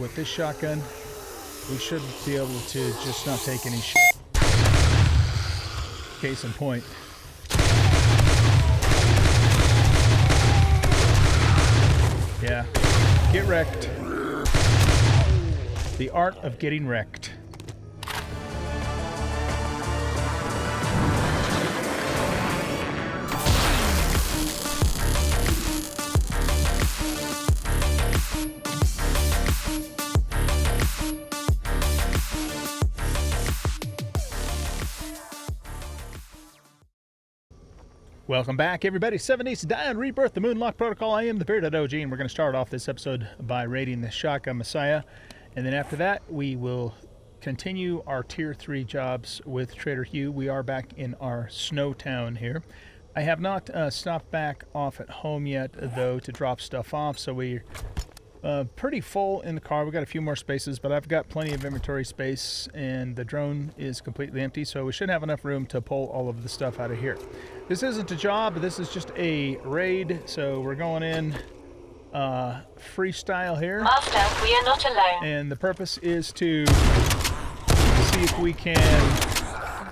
with this shotgun, we should be able to just not take any shit. Case in point. Yeah. Get wrecked. The art of getting wrecked. Welcome back, everybody. 7 days to Die Rebirth, the Moonlock Protocol. I am the Bearded OG, and we're going to start off this episode by raiding the Shotgun Messiah. And then after that, we will continue our Tier 3 jobs with Trader Hugh. We are back in our snow town here. I have not stopped back off at home yet, though, to drop stuff off. So we're pretty full in the car. We've got a few more spaces, but I've got plenty of inventory space, and the drone is completely empty. So we should have enough room to pull all of the stuff out of here. This isn't a job, this is just a raid, so we're going in freestyle here. Master, we are not alone. And the purpose is to see if we can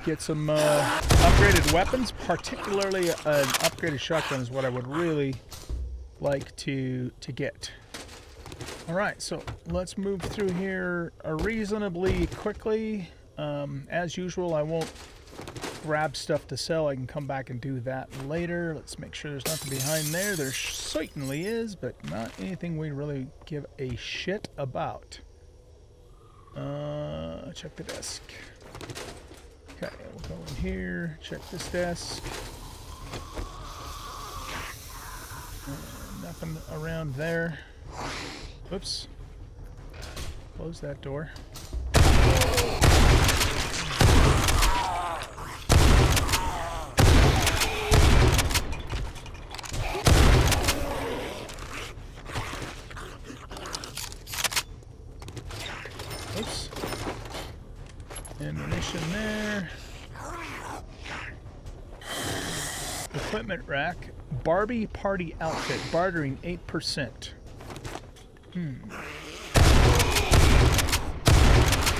get some upgraded weapons, particularly an upgraded shotgun is what I would really like to get. Alright, so let's move through here reasonably quickly. As usual, I won't grab stuff to sell. I can come back and do that later. Let's make sure there's nothing behind there. There certainly is, but not anything we really give a shit about. Check the desk. Okay, we'll go in here, check this desk. Nothing around there. Whoops. Close that door. Oops. Ammunition there. Equipment rack. Barbie party outfit. Bartering 8%.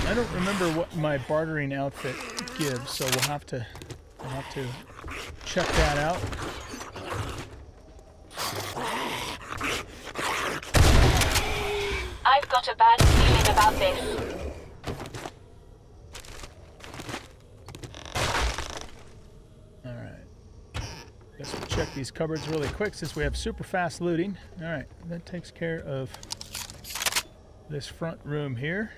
I don't remember what my bartering outfit gives, so we'll have to check that out. I've got a bad feeling about this. Alright. Guess we'll check these cupboards really quick since we have super fast looting. Alright, that takes care of this front room here.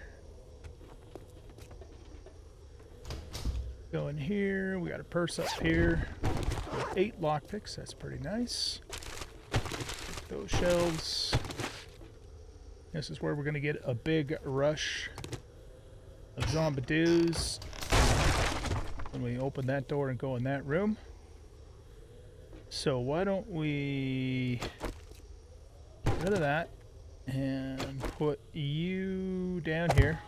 Go in here. We got a purse up here with 8 lockpicks. That's pretty nice. Take those shelves. This is where we're going to get a big rush of zombies when we open that door and go in that room. So why don't we get rid of that and put you down here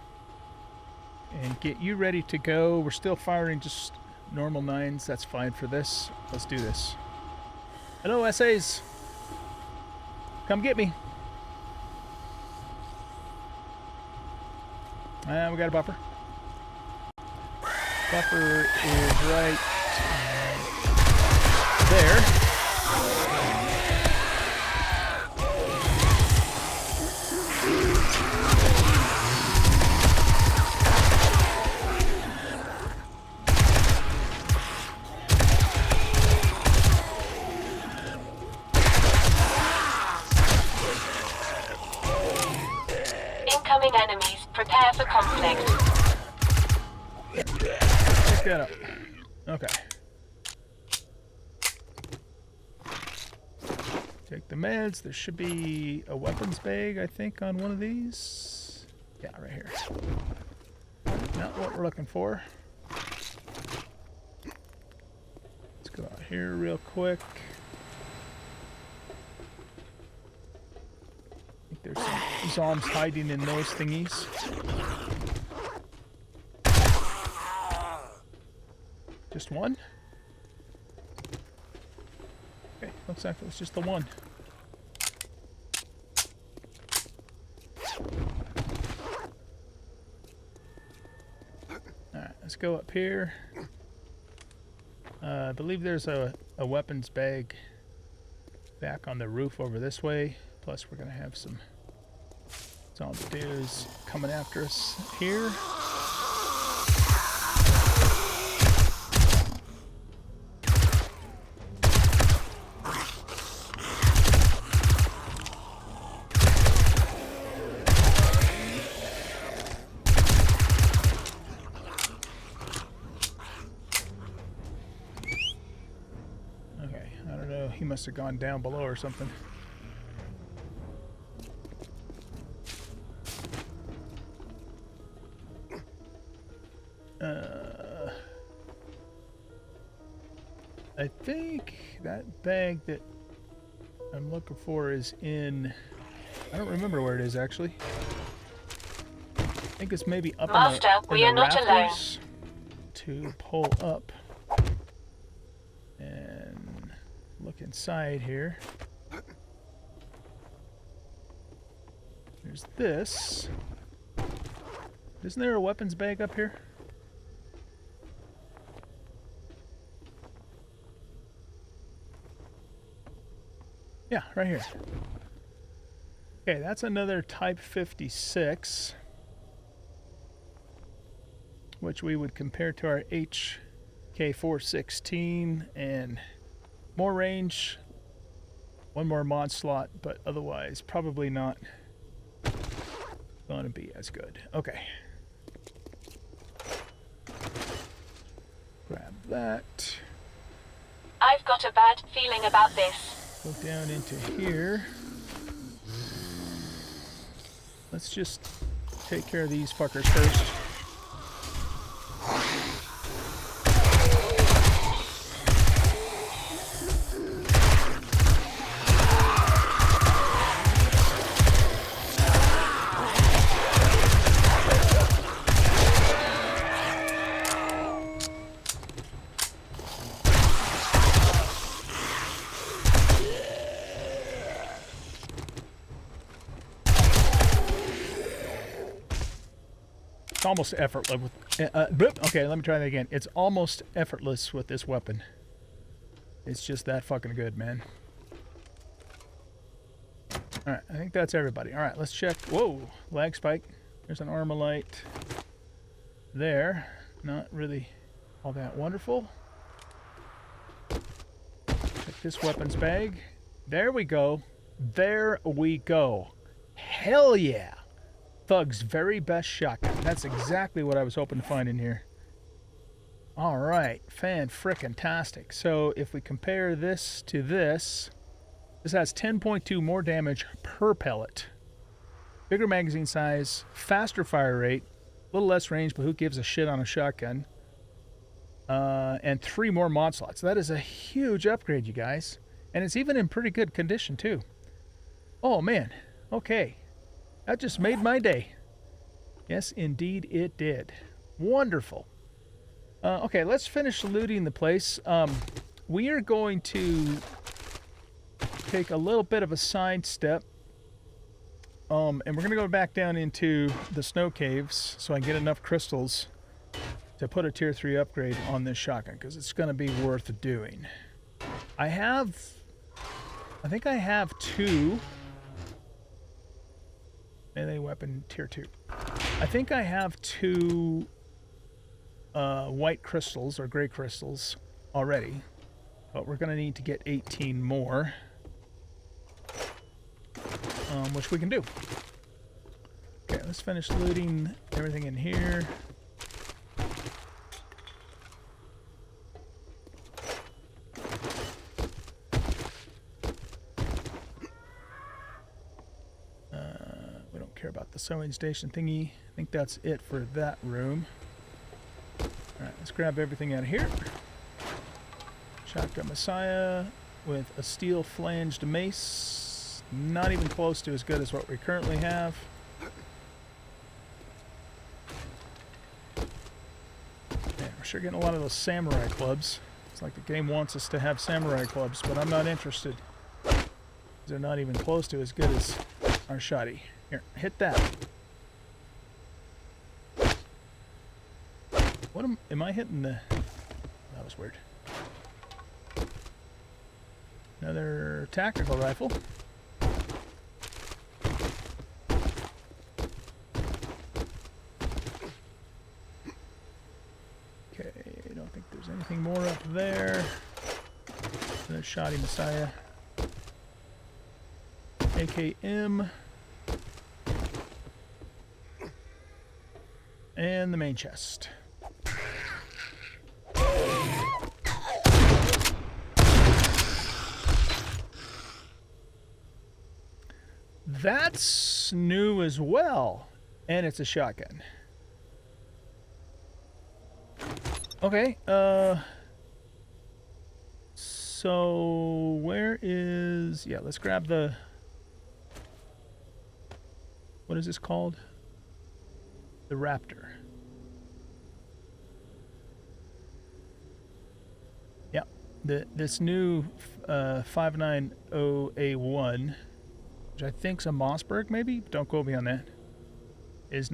and get you ready to go. We're still firing just normal 9s. That's fine for this. Let's do this. Hello, SAs. Come get me. We got a buffer. Buffer is right there. Incoming enemies. Prepare for conflict. Pick that up. Okay. Take the meds. There should be a weapons bag, I think, on one of these. Yeah, right here. Not what we're looking for. Let's go out here real quick. I think there's some zombs hiding in those thingies. Just one? Okay, looks like it was just the one. let's go up here. I believe there's a weapons bag back on the roof over this way. Plus, we're going to have some zombie dudes coming after us here. He must have gone down below or something. I think that bag that I'm looking for is in... I don't remember where it is, actually. I think it's maybe up Master, in we the are not alone. rafters to pull up. And look inside here. There's this. Isn't there a weapons bag up here? Yeah, right here. Okay, that's another Type 56, which we would compare to our HK416 and more range, one more mod slot, but otherwise probably not going to be as good. Okay. Grab that. I've got a bad feeling about this. Go down into here. Let's just take care of these fuckers first. It's almost effortless with okay, let me try that again. It's almost effortless with this weapon. It's just that fucking good, man. Alright, I think that's everybody. Alright, let's check. Whoa, lag spike. There's an Armalite there. Not really all that wonderful. Check this weapons bag. There we go. There we go. Hell yeah. Thug's very best shotgun. That's exactly what I was hoping to find in here. Alright, fan-frickin-tastic. So if we compare this to this, this has 10.2 more damage per pellet. Bigger magazine size, faster fire rate, a little less range, but who gives a shit on a shotgun? And 3 more mod slots. That is a huge upgrade, you guys. And it's even in pretty good condition, too. Oh, man. Okay. That just made my day. Yes, indeed it did. Wonderful. Okay, let's finish looting the place. We are going to take a little bit of a side step. And we're going to go back down into the snow caves so I can get enough crystals to put a tier 3 upgrade on this shotgun, because it's going to be worth doing. I think I have 2... melee weapon tier 2. I think I have 2 white crystals or gray crystals already, but we're going to need to get 18 more, which we can do. Okay, let's finish looting everything in here. About the sewing station thingy. I think that's it for that room. Alright, let's grab everything out of here. Shotgun Messiah with a steel flanged mace. Not even close to as good as what we currently have. Man, we're sure getting a lot of those samurai clubs. It's like the game wants us to have samurai clubs, but I'm not interested. They're not even close to as good as our shotty. Here, hit that. What am I hitting the... That was weird. Another tactical rifle. Okay, I don't think there's anything more up there. Another shoddy Messiah. AKM. And the main chest. That's new as well. And it's a shotgun. Okay, so where is... Yeah, let's grab the... What is this called? The Raptor. Yeah, this new 590A1, which I think's a Mossberg maybe, don't quote me on that, is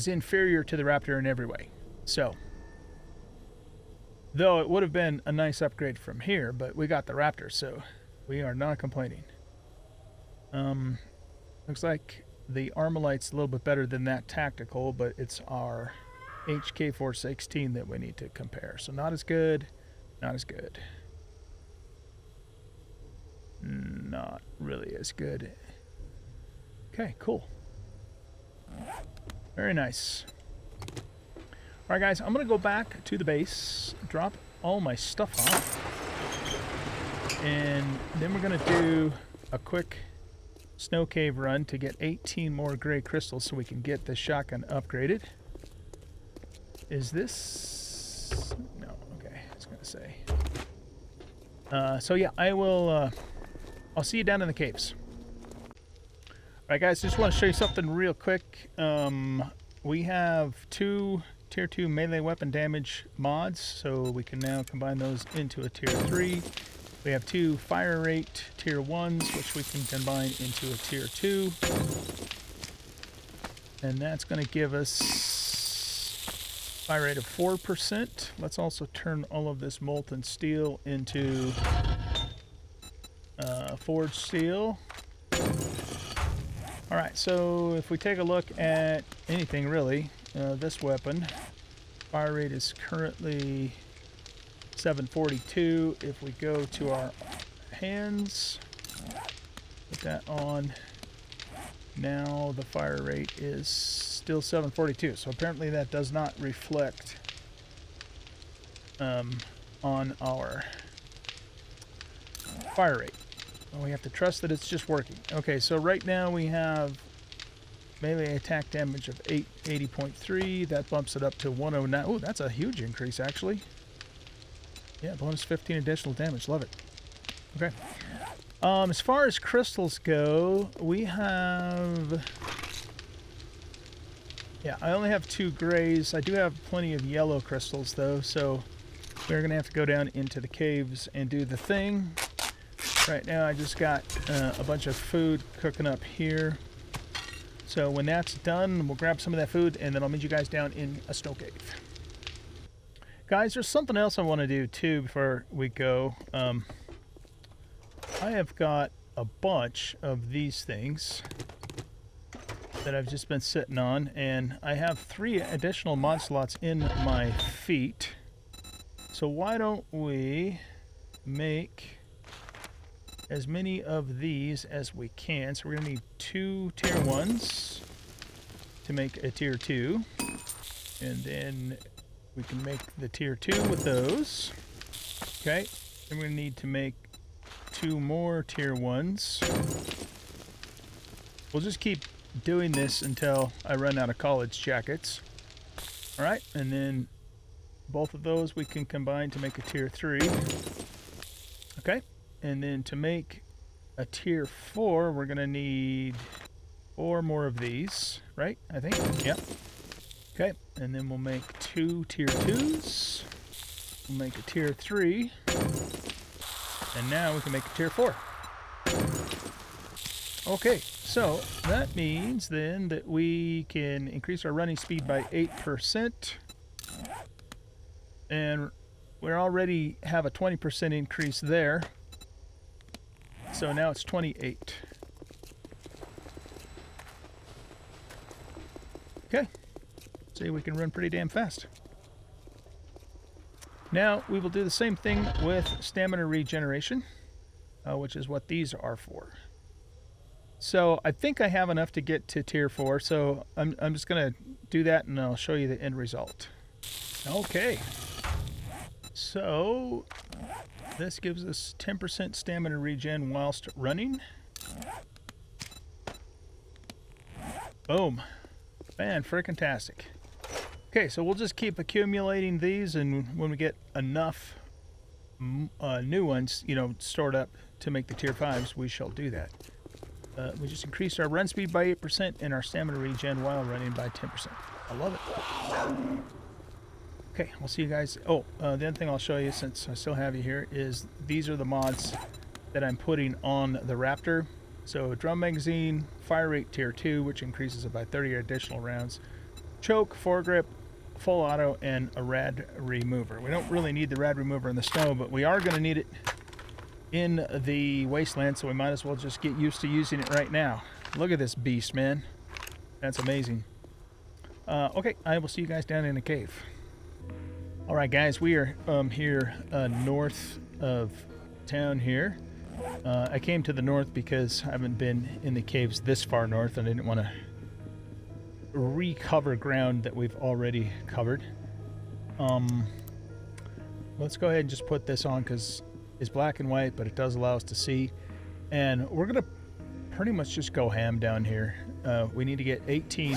inferior to the Raptor in every way. So, though it would have been a nice upgrade from here, but we got the Raptor, so we are not complaining. Looks like the Armalite's a little bit better than that tactical, but it's our HK416 that we need to compare. So not as good, not as good. Not really as good. Okay, cool. Very nice. Alright guys, I'm going to go back to the base, drop all my stuff off, and then we're going to do a quick snow cave run to get 18 more gray crystals so we can get the shotgun upgraded. Is this... No, okay, I was going to say. So yeah, I'll see you down in the caves. Alright guys, just want to show you something real quick. We have 2 Tier 2 melee weapon damage mods, so we can now combine those into a Tier 3. We have 2 fire rate Tier 1s, which we can combine into a Tier 2. And that's going to give us fire rate of 4%. Let's also turn all of this molten steel into forged steel. Alright, so if we take a look at anything really, this weapon, fire rate is currently 742. If we go to our hands, put that on, now the fire rate is still 742. So apparently that does not reflect on our fire rate. We have to trust that it's just working. Okay, so right now we have melee attack damage of 80.3. That bumps it up to 109. Oh, that's a huge increase, actually. Yeah, bonus 15 additional damage. Love it. Okay. As far as crystals go, we have... Yeah, I only have 2 grays. I do have plenty of yellow crystals, though, so we're going to have to go down into the caves and do the thing. Right now I just got a bunch of food cooking up here. So when that's done, we'll grab some of that food and then I'll meet you guys down in a snow cave. Guys, there's something else I want to do too before we go. I have got a bunch of these things that I've just been sitting on, and I have 3 additional mod slots in my feet. So why don't we make as many of these as we can. So we're going to need 2 Tier 1s to make a Tier 2. And then we can make the Tier 2 with those. Okay. Then we're going to need to make 2 more Tier 1s. We'll just keep doing this until I run out of college jackets. Alright, and then both of those we can combine to make a Tier 3. Okay. And then to make a Tier 4, we're going to need 4 more of these, right? I think. Yep. Okay. And then we'll make 2 Tier 2s. We'll make a Tier 3. And now we can make a Tier 4. Okay. So that means then that we can increase our running speed by 8%. And we already have a 20% increase there. So now it's 28. Okay. See, we can run pretty damn fast. Now we will do the same thing with stamina regeneration, which is what these are for. So I think I have enough to get to tier 4, so I'm just going to do that and I'll show you the end result. Okay. So this gives us 10% stamina regen whilst running. Boom. Fan-frickin-tastic. Okay, so we'll just keep accumulating these, and when we get enough new ones, you know, stored up to make the tier 5s, we shall do that. We just increased our run speed by 8% and our stamina regen while running by 10%. I love it. Okay, we'll see you guys. Oh, the other thing I'll show you, since I still have you here, is these are the mods that I'm putting on the Raptor. So drum magazine, fire rate tier 2, which increases it by 30 additional rounds. Choke, foregrip, full auto, and a rad remover. We don't really need the rad remover in the snow, but we are going to need it in the wasteland, so we might as well just get used to using it right now. Look at this beast, man. That's amazing. Okay, I will see you guys down in the cave. Alright guys, we are here north of town here. I came to the north because I haven't been in the caves this far north and I didn't want to recover ground that we've already covered. Let's go ahead and just put this on because it's black and white, but it does allow us to see. And we're going to pretty much just go ham down here. We need to get 18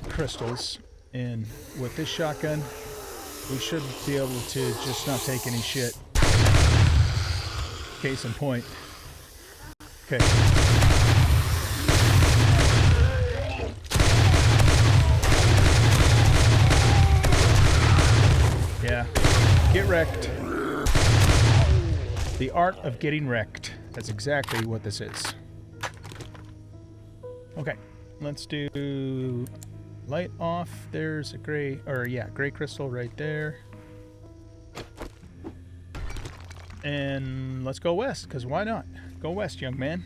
crystals, and with this shotgun we should be able to just not take any shit. Case in point. Okay. Yeah. Get wrecked. The art of getting wrecked. That's exactly what this is. Okay. Let's do light off. There's a gray, or yeah, gray crystal right there. And let's go west, because why not? Go west, young man.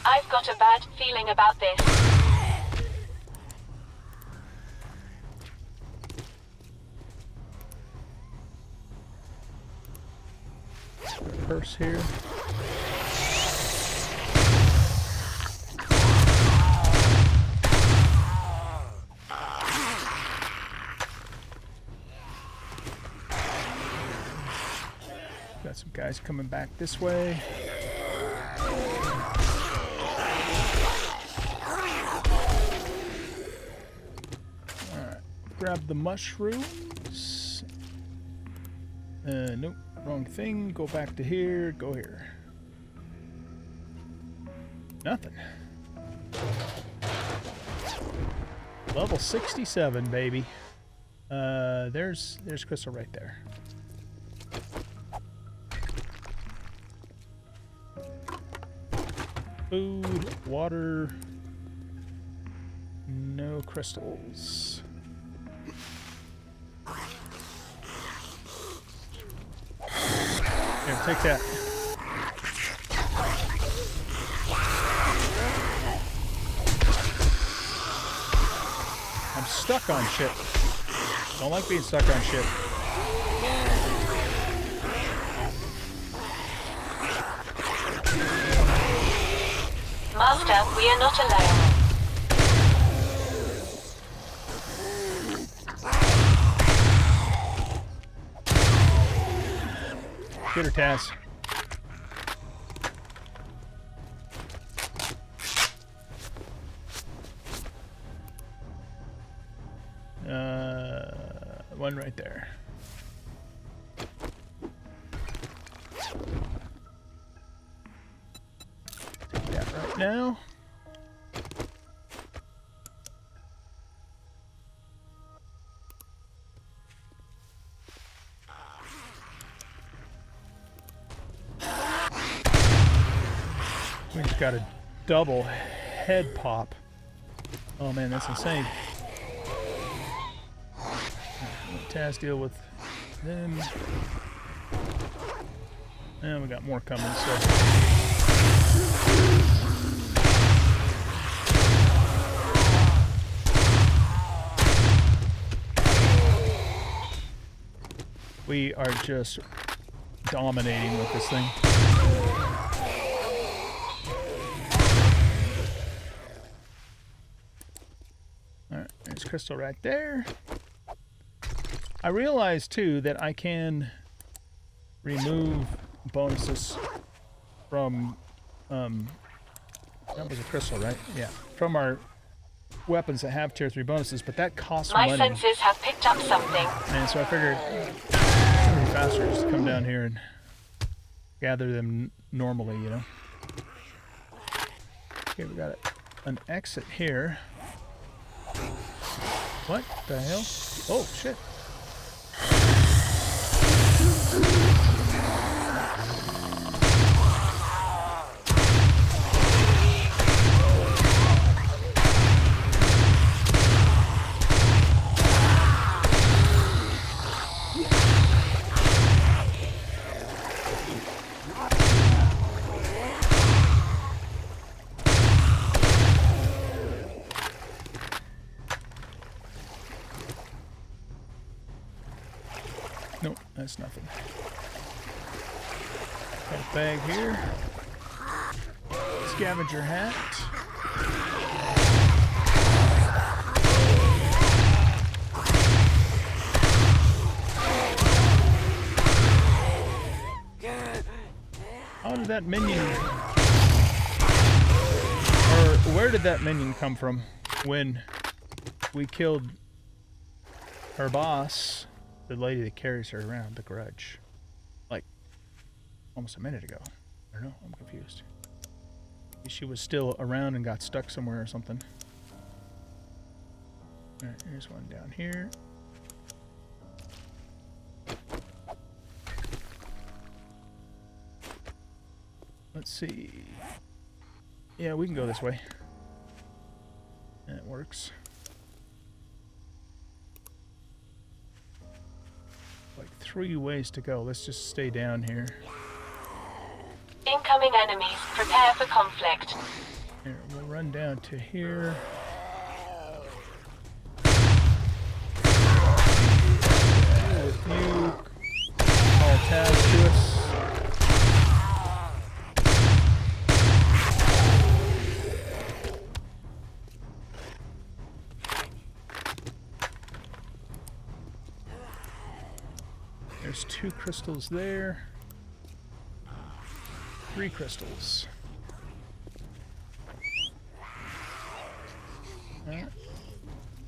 I've got a bad feeling about this. Purse here. Got some guys coming back this way. Alright, grab the mushrooms. Nope. Wrong thing. Go back to here. Go here. Nothing. Level 67, baby. There's crystal right there. Food, water. No crystals. Here, take that. I'm stuck on shit. Don't like being stuck on shit. Master, we are not alone. Get her, Taz. One right there. Take that right now. just got a double head pop. Oh man, that's insane. Let Taz deal with them. And we got more coming, so. We are just dominating with this thing. Alright, there's crystal right there. I realized too that I can remove bonuses from that was a crystal, right? Yeah. From our weapons that have tier 3 bonuses, but that costs money. My senses have picked up something. And so I figured it's gonna be faster just to come down here and gather them normally, you know. Okay, we got an exit here. What the hell? Oh, shit. Nope, that's nothing. Got a bag here. Scavenger hat. How did that minion... Or where did that minion come from when we killed her boss? The lady that carries her around, the Grudge. Like, almost a minute ago. I don't know, I'm confused. Maybe she was still around and got stuck somewhere or something. Alright, here's one down here. Let's see. Yeah, we can go this way. And it works. Like 3 ways to go. Let's just stay down here. Incoming enemies. Prepare for conflict. Here, we'll run down to here. With you, call Taz to us. There's 2 crystals there. 3 crystals. Alright.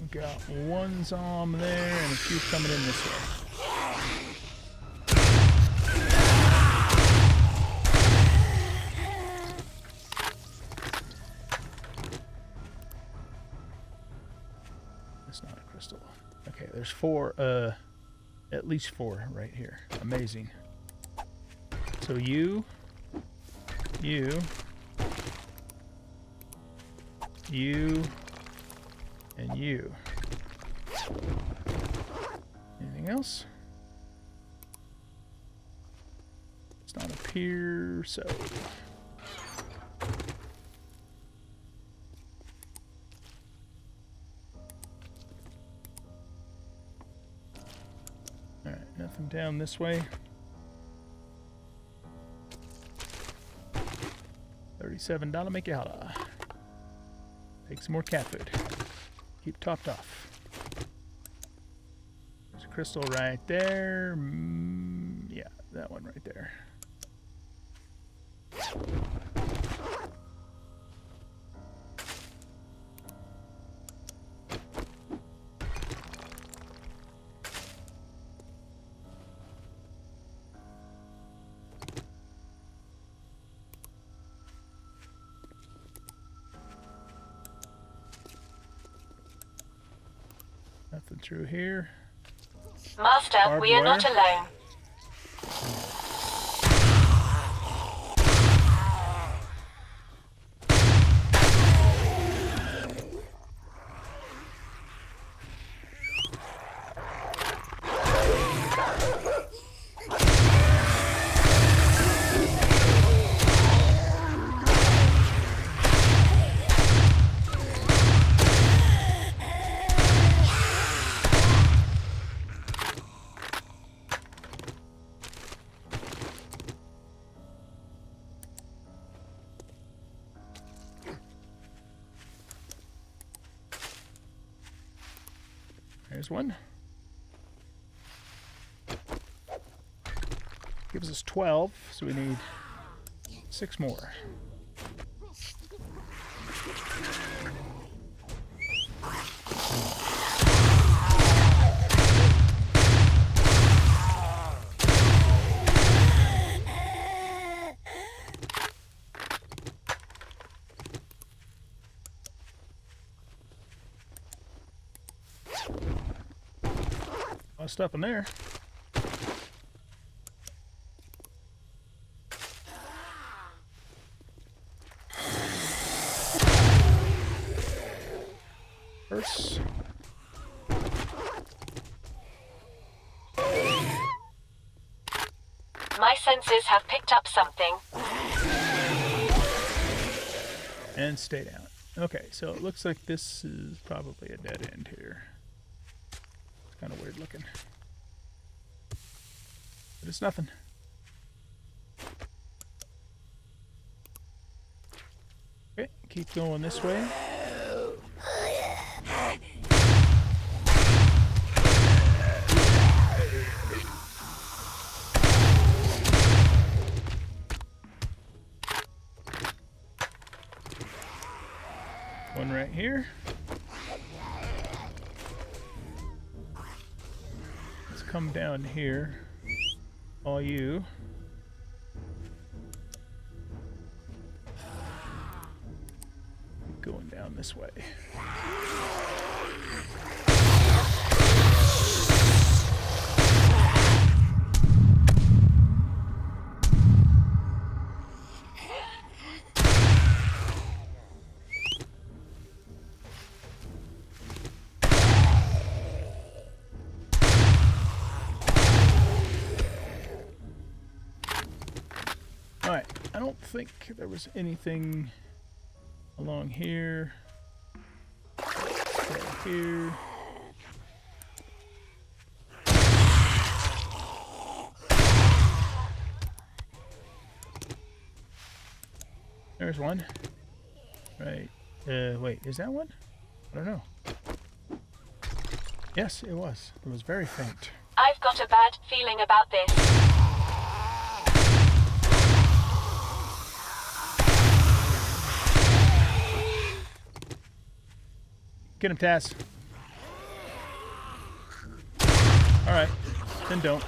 We got 1 zom there and a few coming in this way. That's not a crystal. Okay, there's 4, at least 4 right here. Amazing. So you, and you. Anything else? It's not up here, so. Alright, nothing down this way. 37 dollar make you holla. Take some more cat food. Keep topped off. There's a crystal right there. Yeah, that one right there. Nothing through here. Master, Barbed we are wire. not alone. There's one. Gives us 12, so we need 6 more. A lot of stuff in there. First. My senses have picked up something. And stay down. Okay, so it looks like this is probably a dead end here. It's kind of weird looking. But it's nothing. Okay, keep going this way. One right here. Let's come down here. All you. Going down this way. Alright, I don't think there was anything along here. Right here. There's one. Right. Wait, is that one? I don't know. Yes, it was. It was very faint. I've got a bad feeling about this. Get him, Taz. Alright, then don't.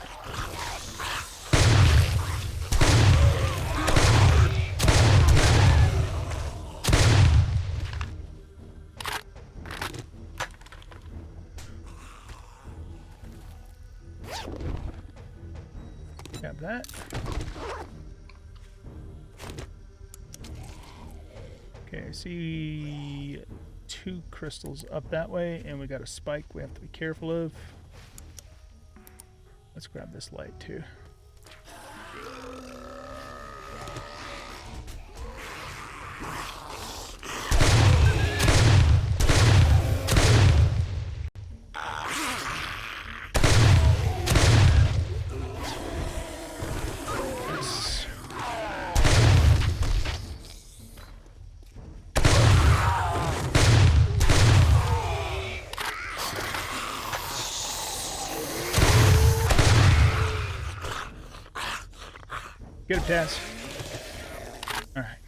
Grab that. Okay, I see 2 crystals up that way, and we got a spike we have to be careful of. Let's grab this light too. Get him, Taz. Alright.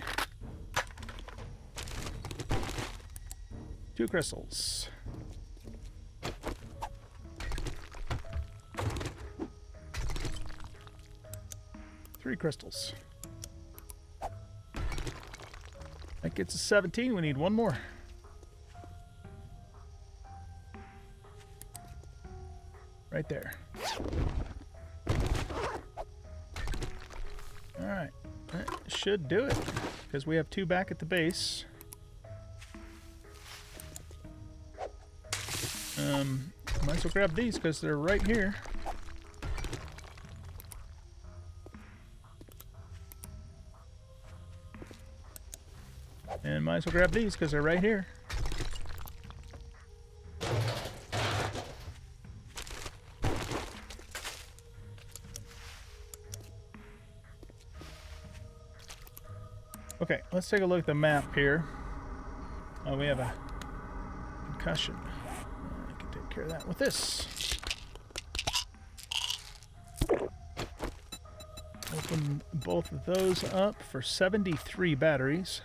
2 crystals. 3 crystals. That gets us 17. We need 1 more. Right there. Alright, that should do it, because we have 2 back at the base. Might as well grab these, because they're right here. And might as well grab these, because they're right here. Okay, let's take a look at the map here. Oh, we have a concussion. I can take take care of that with this. Open both of those up for 73 batteries.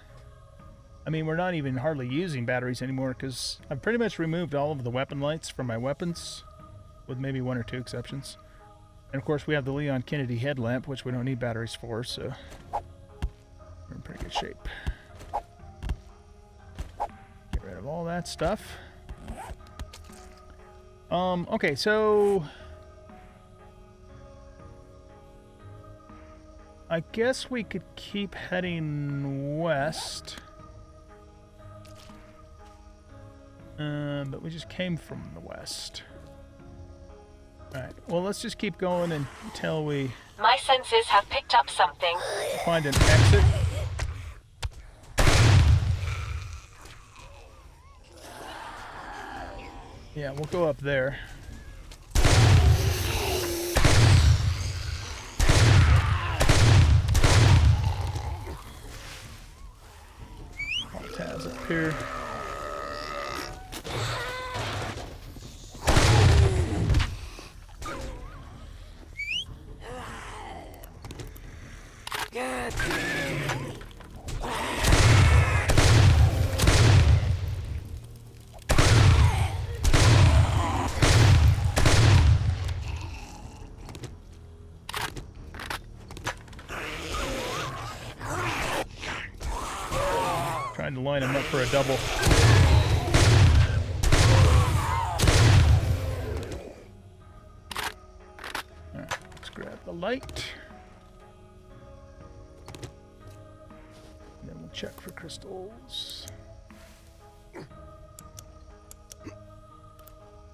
I mean, we're not even hardly using batteries anymore because I've pretty much removed all of the weapon lights from my weapons, with maybe 1 or 2 exceptions. And of course we have the Leon Kennedy headlamp, which we don't need batteries for, so we're in pretty good shape. Get rid of all that stuff. Okay, so I guess we could keep heading west. But we just came from the west. Alright, well, let's just keep going until we... My senses have picked up something. Find an exit. Yeah, we'll go up there. All tabs up here. Trying to line them up for a double. Alright, let's grab the light. And then we'll check for crystals.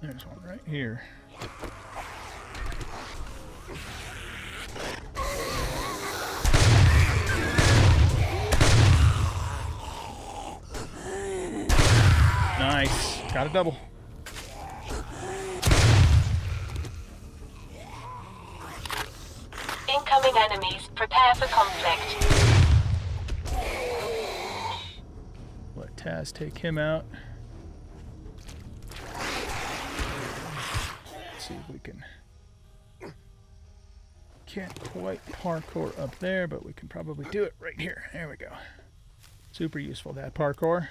There's one right here. Nice. Got a double. Incoming enemies. Prepare for conflict. Let Taz take him out. Let's see if we can... Can't quite parkour up there, but we can probably do it right here. There we go. Super useful, that parkour.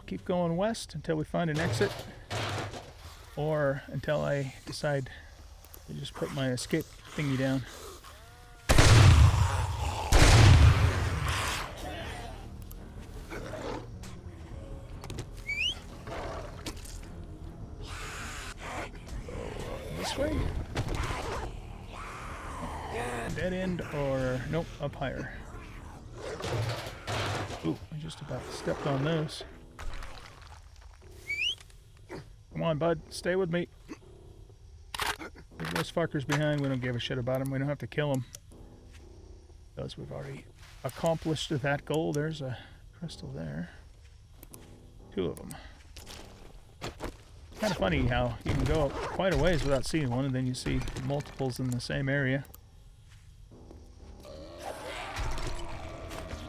Keep going west until we find an exit, or until I decide to just put my escape thingy down. This way? Dead end, or nope, up higher. Ooh, I just about stepped on those. Come on, bud. Stay with me. Leave those fuckers behind. We don't give a shit about them. We don't have to kill them. Because we've already accomplished that goal. There's a crystal there. 2 of them. Kind of funny how you can go quite a ways without seeing one, and then you see multiples in the same area.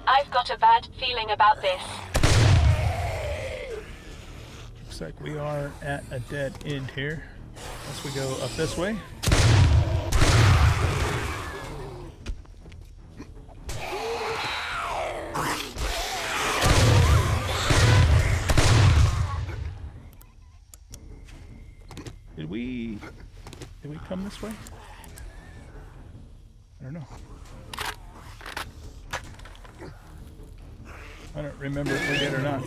I've got a bad feeling about this. Looks like we are at a dead end here. Unless we go up this way. Did we come this way? I don't know. I don't remember if we did or not.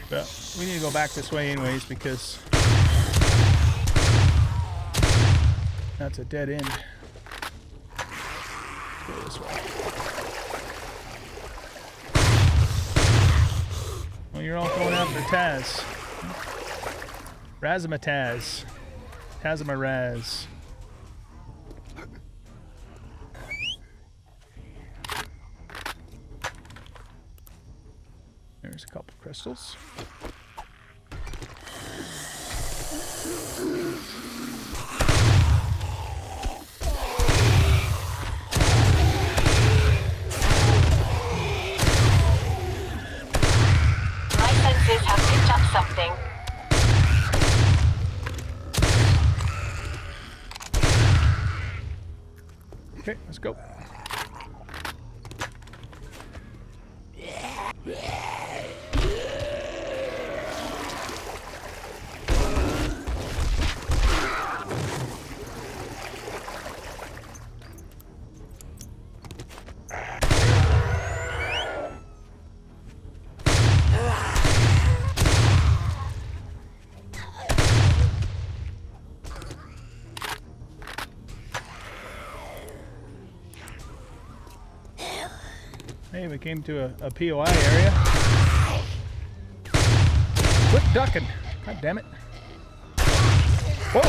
But we need to go back this way anyways because that's a dead end. Go this way. Well, you're all going after or Taz. Razzmatazz. Tazamaraz. There's a couple crystals. My senses have picked up something. Okay, let's go. Hey, we came to a POI area. Quit ducking. God damn it. Whoa!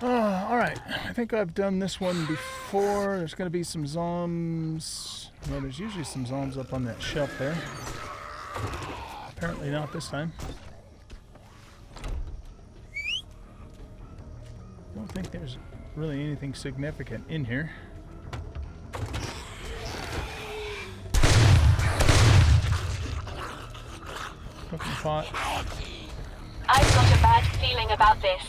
Alright, I think I've done this one before. There's going to be some zombs. Well, there's usually some zombs up on that shelf there. Apparently not this time. Don't think there's really anything significant in here. Cooking pot. I've got a bad feeling about this.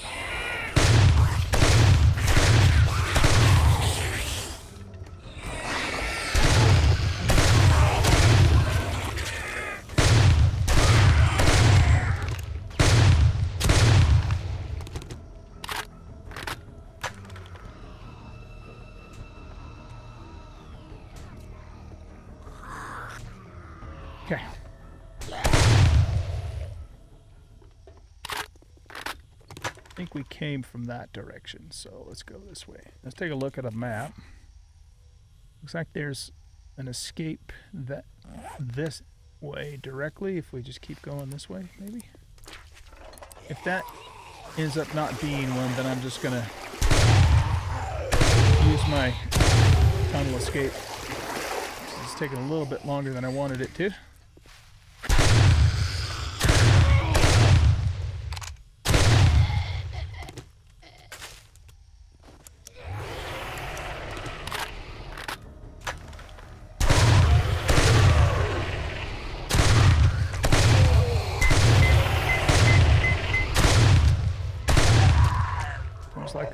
Okay. I think we came from that direction, so let's go this way. Let's take a look at a map. Looks like there's an escape that this way directly, if we just keep going this way, maybe? If that ends up not being one, then I'm just gonna use my tunnel escape. It's taking a little bit longer than I wanted it to. Like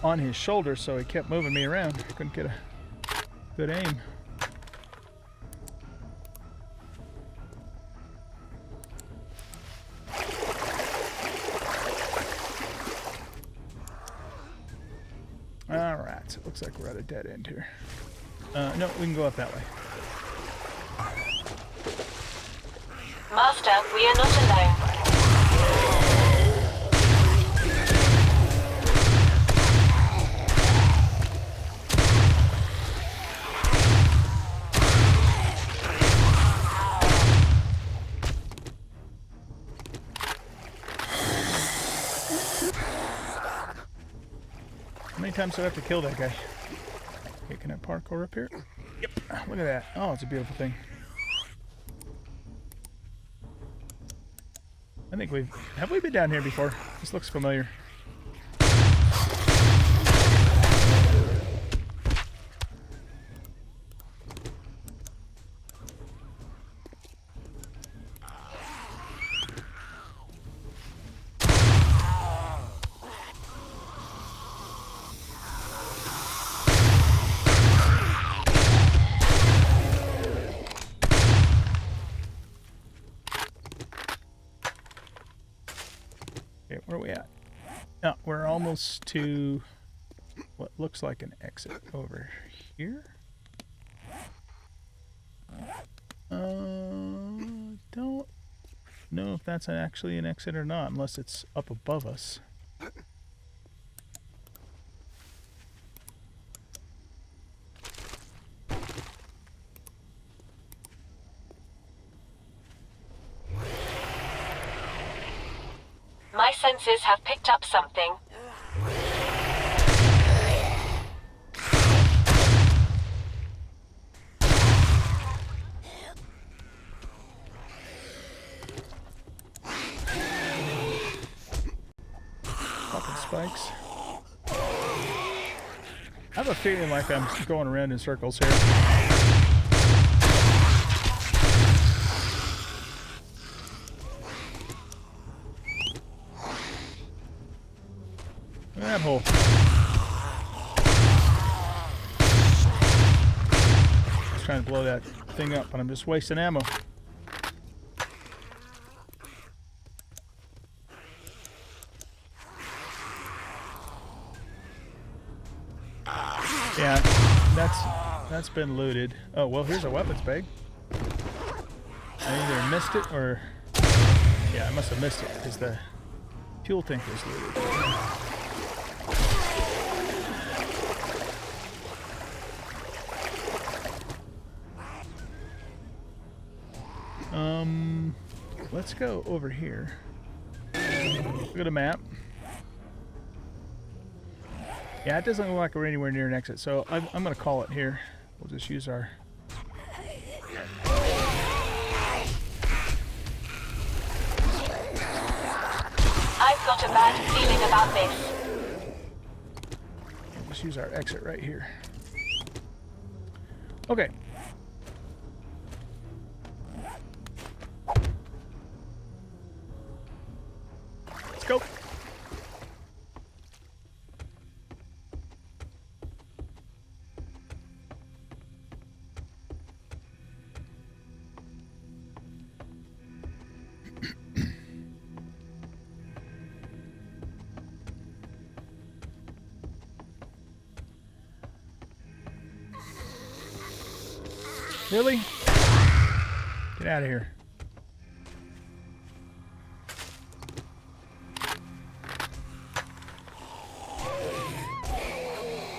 on his shoulder, so he kept moving me around. I couldn't get a good aim. Alright, so it looks like we're at a dead end here. No, we can go up that way. Master, we are not alone. How many times do I have to kill that guy? Okay, can I parkour up here? Yep. Look at that. Oh, it's a beautiful thing. I think have we been down here before? This looks familiar. Okay, where are we at? No, we're almost to what looks like an exit over here. Don't know if that's actually an exit or not, unless it's up above us. My senses have picked up something. Fucking spikes. I have a feeling like I'm going around in circles here. That hole. Just trying to blow that thing up, but I'm just wasting ammo. Yeah, that's been looted. Oh, well, here's a weapons bag. I either missed it or... Yeah, I must have missed it because the fuel tank was looted. Let's go over here. Look at a map. Yeah, it doesn't look like we're anywhere near an exit, so I'm going to call it here. We'll just use our... I've got a bad feeling about this. We'll just use our exit right here. Okay. Let's go. Really? Get out of here.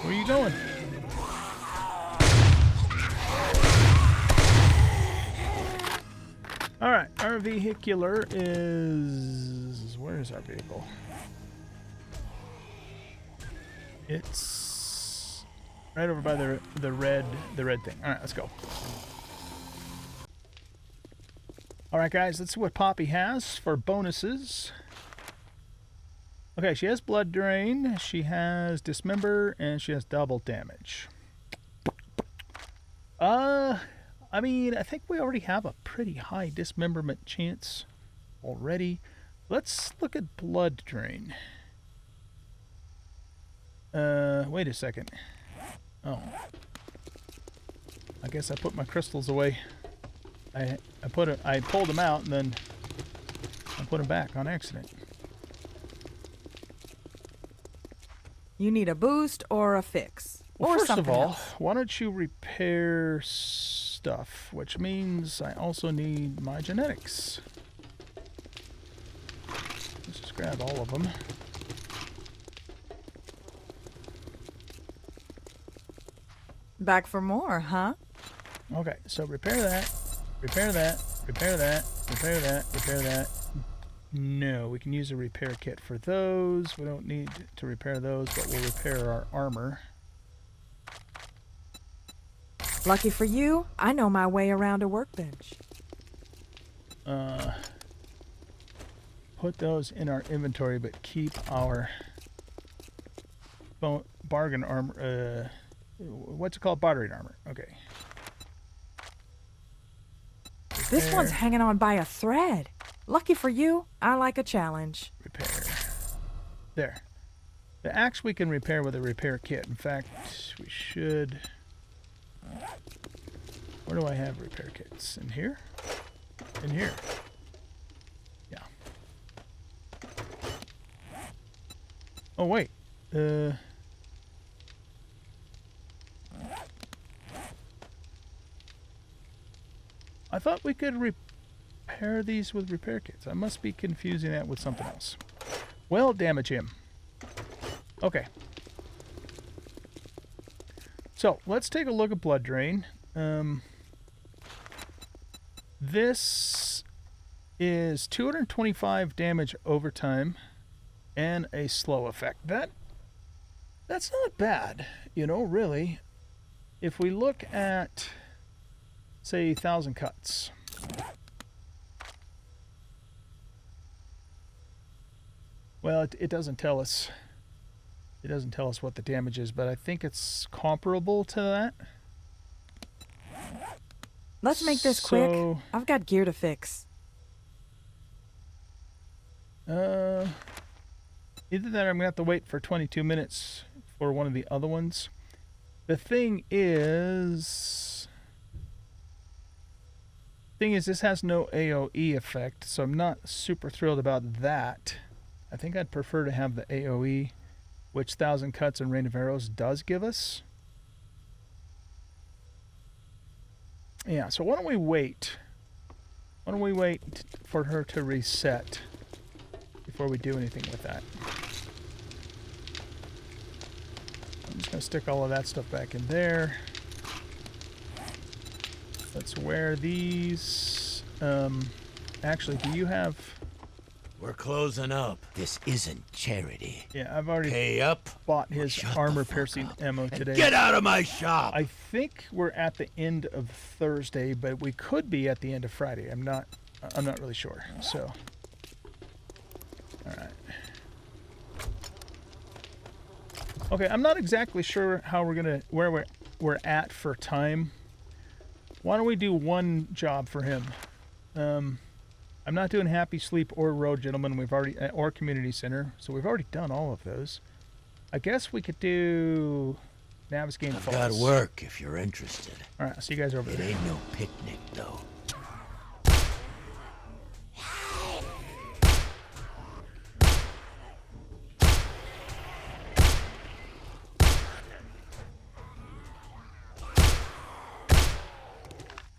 Where are you going? Alright, our vehicular is... Where is our vehicle? It's right over by the red thing. Alright, let's go. Alright guys, let's see what Poppy has for bonuses. Okay, she has Blood Drain, she has Dismember, and she has double damage. I mean, I think we already have a pretty high dismemberment chance already. Let's look at Blood Drain. Wait a second. Oh. I guess I put my crystals away. I pulled them out and then I put them back on accident. You need a boost or a fix. Well, or first of something all, else. why don't you repair stuff, which means I also need my genetics. Let's just grab all of them. Back for more, huh? Okay, so repair that, repair that, repair that, repair that, repair that. No, we can use a repair kit for those. We don't need to repair those, but we'll repair our armor. Lucky for you, I know my way around a workbench. Put those in our inventory, but keep our bargain armor. What's it called? Bartering armor. Okay. This one's hanging on by a thread. Lucky for you, I like a challenge. Repair. There. The axe we can repair with a repair kit. In fact, we should... Where do I have repair kits? In here? In here. Yeah. Oh, wait. I thought we could repair these with repair kits? I must be confusing that with something else. Well, damage him. Okay. So, let's take a look at Blood Drain. This is 225 damage over time and a slow effect. That's not bad, you know, really. If we look at, say, 1,000 cuts. Well, it doesn't tell us. It doesn't tell us what the damage is, but I think it's comparable to that. Let's make this quick. I've got gear to fix. Either that or I'm going to have to wait for 22 minutes for one of the other ones. The thing is, this has no AoE effect, so I'm not super thrilled about that. I think I'd prefer to have the AoE, which 1,000 Cuts and Rain of Arrows does give us. Yeah, so why don't we wait? Why don't we wait for her to reset before we do anything with that? I'm just going to stick all of that stuff back in there. Let's wear these. Actually, do you have... We're closing up. This isn't charity. Yeah, I've already Pay up. bought his armor-piercing ammo today. Get out of my shop! I think we're at the end of Thursday, but we could be at the end of Friday. I'm not really sure. So, all right. Okay, I'm not exactly sure how where we're at for time. Why don't we do one job for him? I'm not doing Happy Sleep or Road Gentleman. We've already or Community Center, so we've already done all of those. I guess we could do Navigating Falls. Got work if you're interested. All right, I'll see you guys over there. It ain't no picnic though.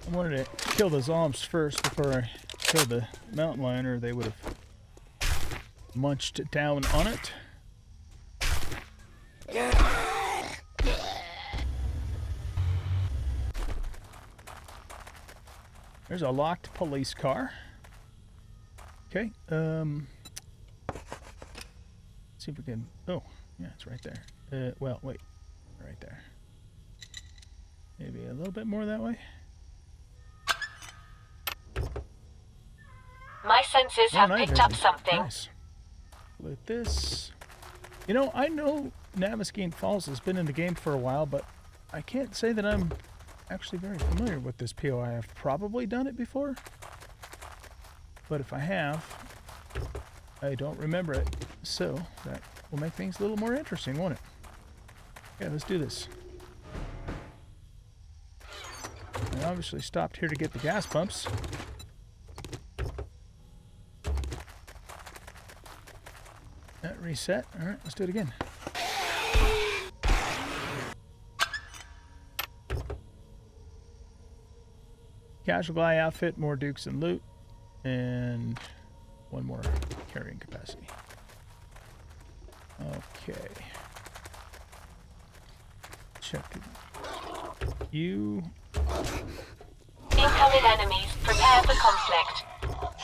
I wanted to kill the zombies first before I killed the mountain lion, or they would have munched down on it. There's a locked police car. Okay, see if we can... Oh, yeah, it's right there. Well, wait. Right there. Maybe a little bit more that way. My senses have picked up something. Nice. With this... You know, I know Navigating Falls has been in the game for a while, but I can't say that I'm actually very familiar with this POI. I've probably done it before, but if I have, I don't remember it. So that will make things a little more interesting, won't it? Okay, let's do this. I obviously stopped here to get the gas pumps. That reset. All right, let's do it again. Casual guy outfit, more dukes and loot, and one more carrying capacity. Okay. Check you. Incoming enemies. Prepare for conflict.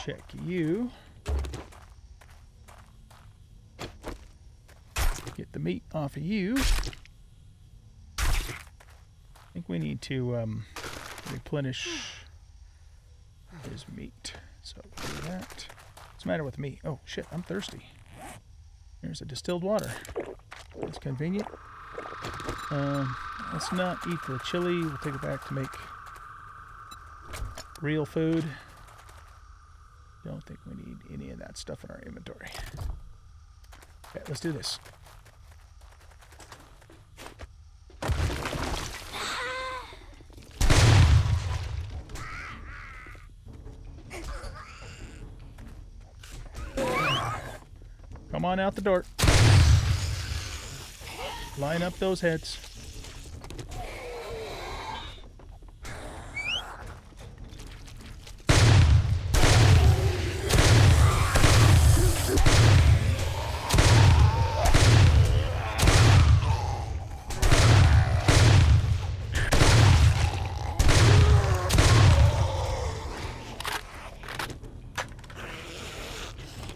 Check you. Get the meat off of you. I think we need to replenish his meat. So do that. What's the matter with me? Oh shit, I'm thirsty. There's a distilled water. That's convenient. Let's not eat the chili. We'll take it back to make real food. Don't think we need any of that stuff in our inventory. Okay, let's do this. Come on out the door. Line up those heads.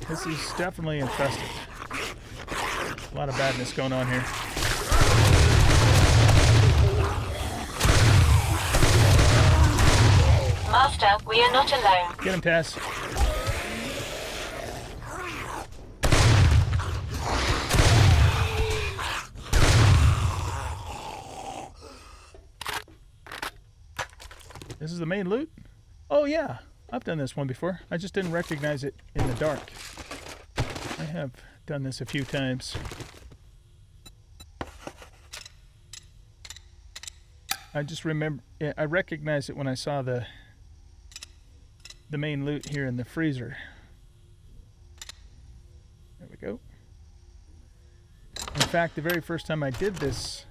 This is definitely infested. A lot of badness going on here. Master, we are not alone. Get him, Tess. This is the main loot? Oh yeah, I've done this one before. I just didn't recognize it in the dark. I have done this a few times. I just remember, I recognized it when I saw the main loot here in the freezer. There we go. In fact, the very first time I did this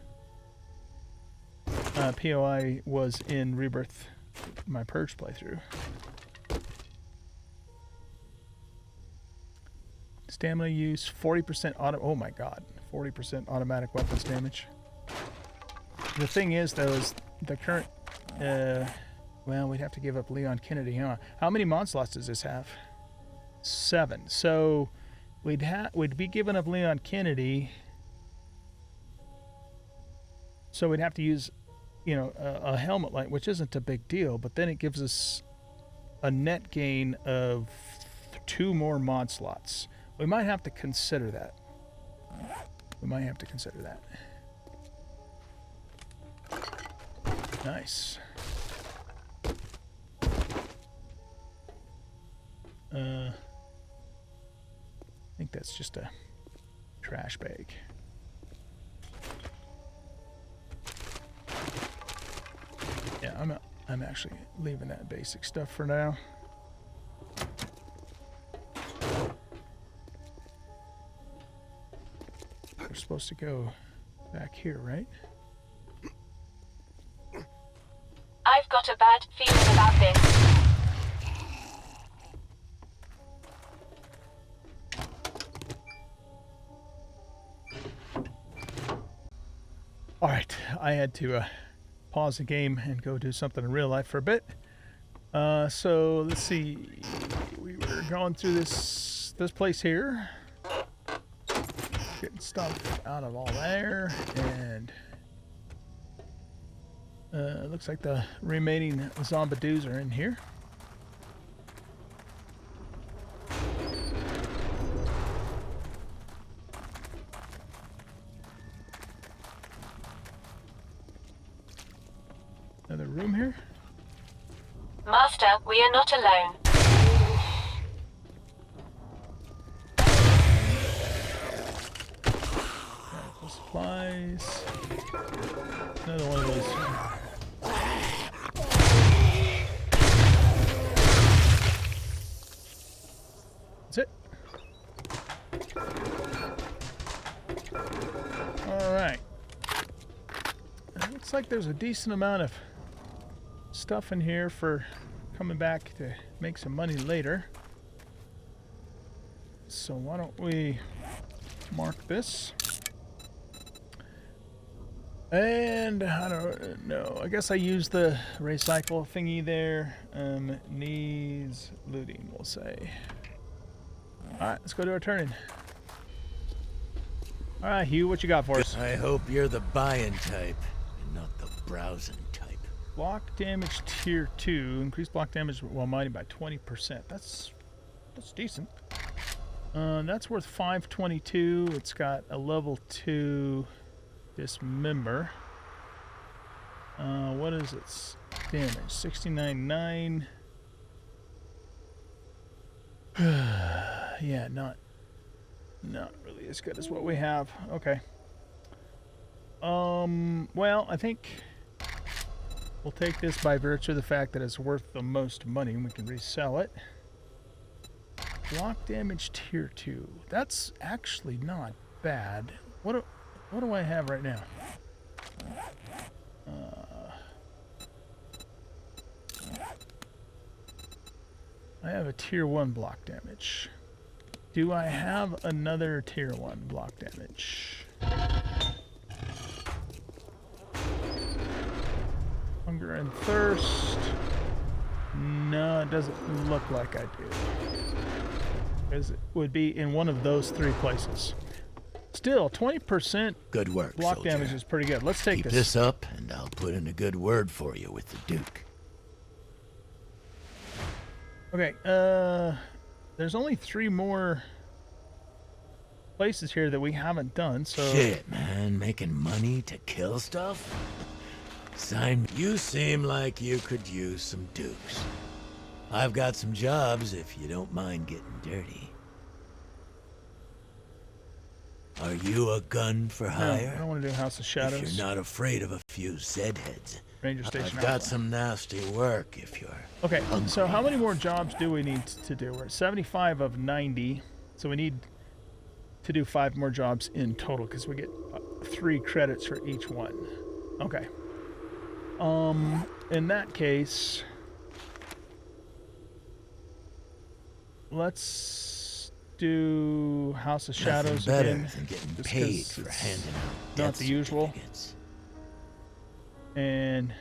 POI was in Rebirth, my Purge playthrough. Stamina use, 40% auto. Oh my god, 40% automatic weapons damage. The thing is, though, is the current. Well, we'd have to give up Leon Kennedy, huh? How many mod slots does this have? 7. So we'd be giving up Leon Kennedy. So we'd have to use, you know, a helmet light, which isn't a big deal, but then it gives us a net gain of 2 more mod slots. We might have to consider that. We might have to consider that. Nice. I think that's just a trash bag. Yeah, I'm actually leaving that basic stuff for now. We're supposed to go back here, right? I've got a bad feeling about this. Alright, I had to pause the game and go do something in real life for a bit. So let's see. We were going through this place here. Getting stuff out of all there, and looks like the remaining zombies are in here. Another room here. Master, we are not alone. Medical supplies. Another one of those. That's it. Alright. It looks like there's a decent amount of stuff in here for coming back to make some money later. So why don't we mark this? And I don't know. I guess I used the recycle thingy there. Needs looting, we'll say. Alright, let's go to our turn. Alright, Hugh, what you got for us? I hope you're the buying type and not the browsing type. Block damage tier 2. Increase block damage while mining by 20%. That's decent. That's worth 522. It's got a level 2 dismember. What is its damage? 69.9. Yeah, not really as good as what we have. Okay. Well, I think we'll take this by virtue of the fact that it's worth the most money and we can resell it. Block damage tier 2. That's actually not bad. What do I have right now? I have a tier 1 block damage. Do I have another tier 1 block damage? Hunger and thirst. No, it doesn't look like I do. Because it would be in one of those 3 places. Still, 20% Good work, block soldier. damage is pretty good. Let's take Keep this up, and I'll put in a good word for you with the Duke. Okay, there's only 3 more places here that we haven't done, so... Shit, man, making money to kill stuff? Sign. You seem like you could use some Dukes. I've got some jobs if you don't mind getting dirty. Are you a gun for No, hire? I don't want to do House of Shadows. If you're not afraid of a few Zed heads, Ranger Station I've got Alpha. some nasty work if you're... Okay, so how many more jobs do we need to do? We're at 75 of 90, so we need to do 5 more jobs in total because we get 3 credits for each one. Okay. In that case, let's do House of Shadows better again. than getting just paid 'cause for it's handing out not death the usual. certificates. And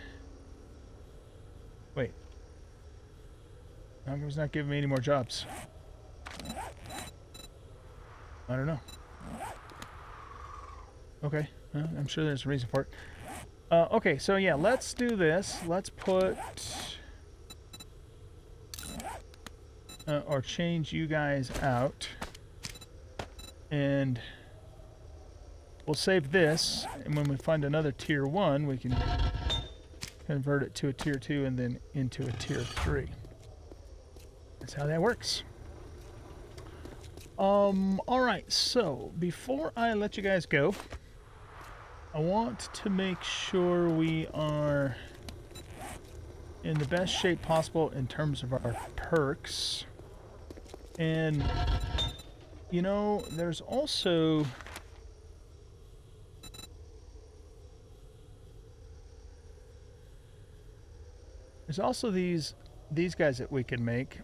wait, how come it's not giving me any more jobs? I don't know. Okay, I'm sure there's a reason for it. Okay, so yeah, let's do this. Let's put or change you guys out, and we'll save this, and when we find another tier 1 we can convert it to a tier 2 and then into a tier 3. That's how that works. Alright, so before I let you guys go, I want to make sure we are in the best shape possible in terms of our perks. And, you know, there's also... There's also these guys that we can make.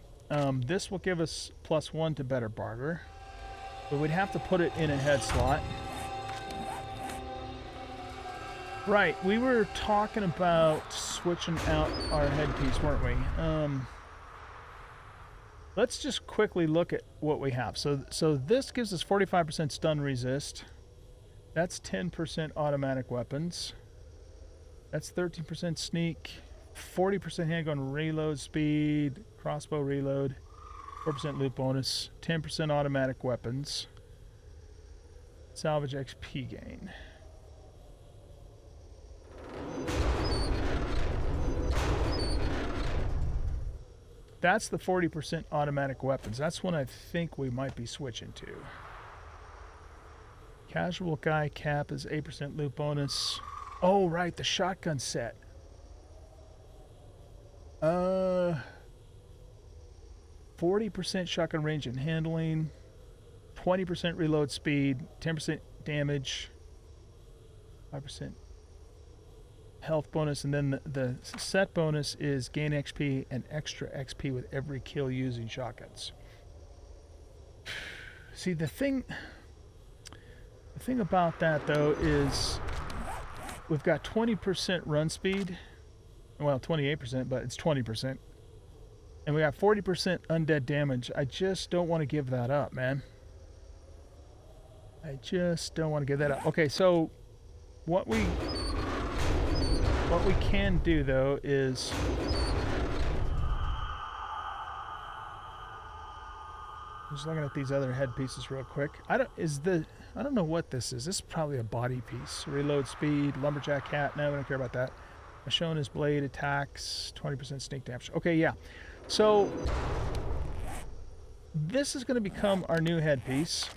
This will give us +1 to better barter, but we'd have to put it in a head slot. Right, we were talking about switching out our headpiece, weren't we? Let's just quickly look at what we have. So this gives us 45% stun resist. That's 10% automatic weapons. That's 13% sneak. 40% handgun reload speed, crossbow reload, 4% loot bonus, 10% automatic weapons, salvage XP gain. That's the 40% automatic weapons. That's one I think we might be switching to. Casual guy cap is 8% loot bonus. Oh, right, the shotgun set. 40% shotgun range and handling, 20% reload speed, 10% damage, 5% health bonus, and then the set bonus is gain XP and extra XP with every kill using shotguns. See, the thing about that though is we've got 20% run speed. Well, 28%, but it's 20%. And we got 40% undead damage. I just don't want to give that up, man. I just don't want to give that up. Okay, so what we can do though is just looking at these other head pieces real quick. I don't know what this is. This is probably a body piece. Reload speed, lumberjack hat. No, we don't care about that. Shown as blade attacks, 20% sneak damage. Okay, yeah. So this is going to become our new headpiece,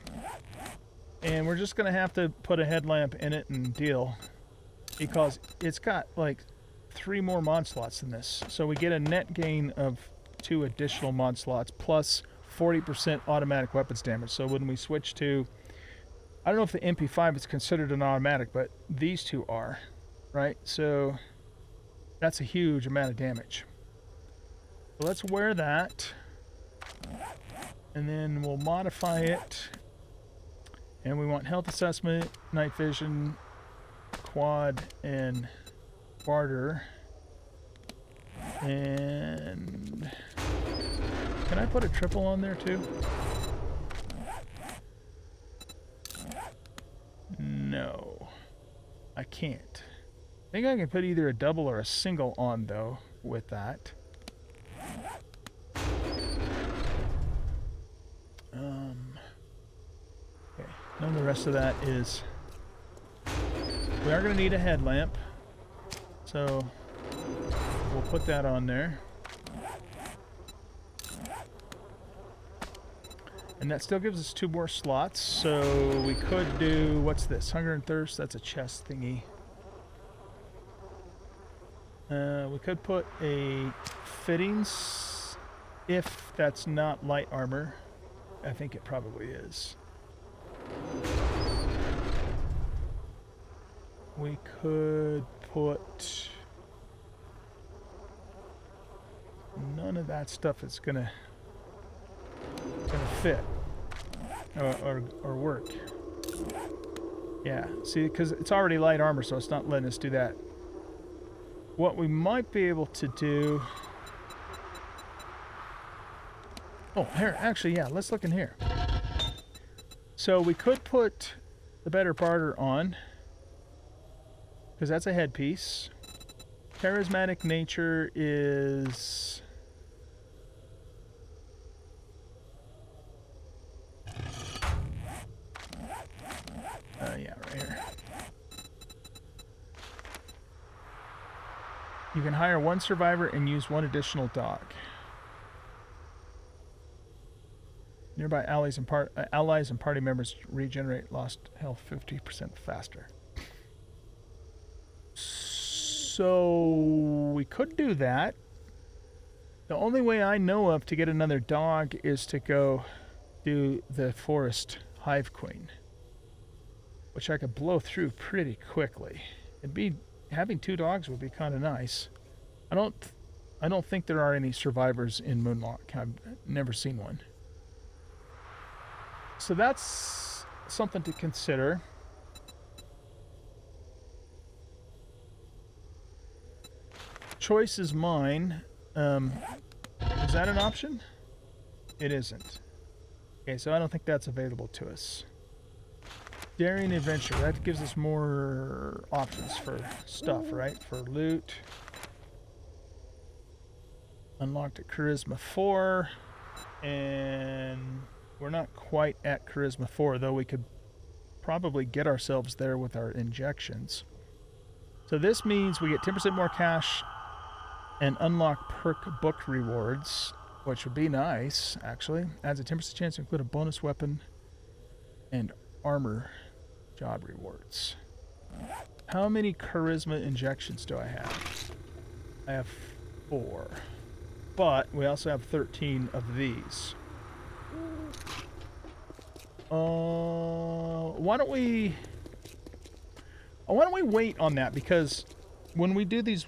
and we're just going to have to put a headlamp in it and deal, because it's got like 3 more mod slots than this. So we get a net gain of 2 additional mod slots plus 40% automatic weapons damage. So when we switch to, I don't know if the MP5 is considered an automatic, but these 2 are, right? So that's a huge amount of damage. So let's wear that, and then we'll modify it. And we want health assessment, night vision, quad, and barter. And can I put a triple on there too? No, I can't. I think I can put either a double or a single on, though, with that. Okay, none of the rest of that is... We are going to need a headlamp, so we'll put that on there. And that still gives us 2 more slots, so we could do... What's this? Hunger and Thirst? That's a chest thingy. We could put a fittings, if that's not light armor. I think it probably is. We could put... None of that stuff is gonna fit or work. Yeah, see, because it's already light armor, so it's not letting us do that. What we might be able to do... Oh, here, actually, yeah, let's look in here. So we could put the Better Barter on, because that's a headpiece. Charismatic Nature is... yeah, right here. You can hire 1 survivor and use 1 additional dog. Nearby allies and party members regenerate lost health 50% faster. So we could do that. The only way I know of to get another dog is to go do the Forest Hive Queen, which I could blow through pretty quickly. Having 2 dogs would be kind of nice. I don't think there are any survivors in Moonlock. I've never seen one. So that's something to consider. Choice is mine. Is that an option? It isn't. Okay, so I don't think that's available to us. Daring Adventure, that gives us more options for stuff, right? For loot. Unlocked at Charisma 4. And we're not quite at Charisma 4, though we could probably get ourselves there with our injections. So this means we get 10% more cash and unlock perk book rewards, which would be nice, actually. Adds a 10% chance to include a bonus weapon and armor job rewards. How many charisma injections do I have? I have 4. But we also have 13 of these. Why don't we wait on that, because when we do these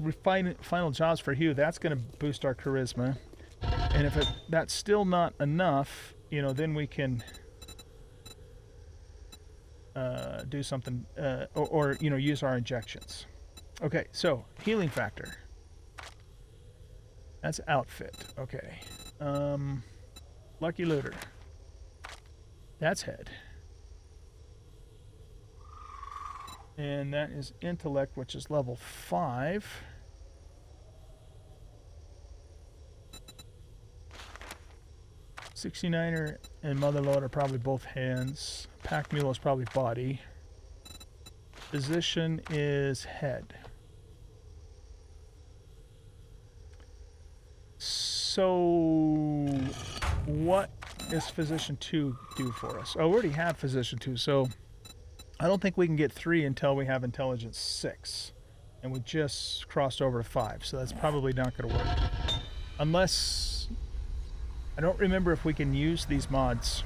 final jobs for Hugh, that's going to boost our charisma. And if that's still not enough, you know, then we can do something, or you know, use our injections. Okay, so healing factor. That's outfit. Okay. Lucky Looter. That's head. And that is intellect, which is level 5. '69er and Motherlode are probably both hands. Pack Mule is probably body. Physician is head. So what does Physician 2 do for us? Oh, we already have Physician 2, so I don't think we can get 3 until we have Intelligence 6. And we just crossed over to 5, so that's probably not going to work. Unless... I don't remember if we can use these mods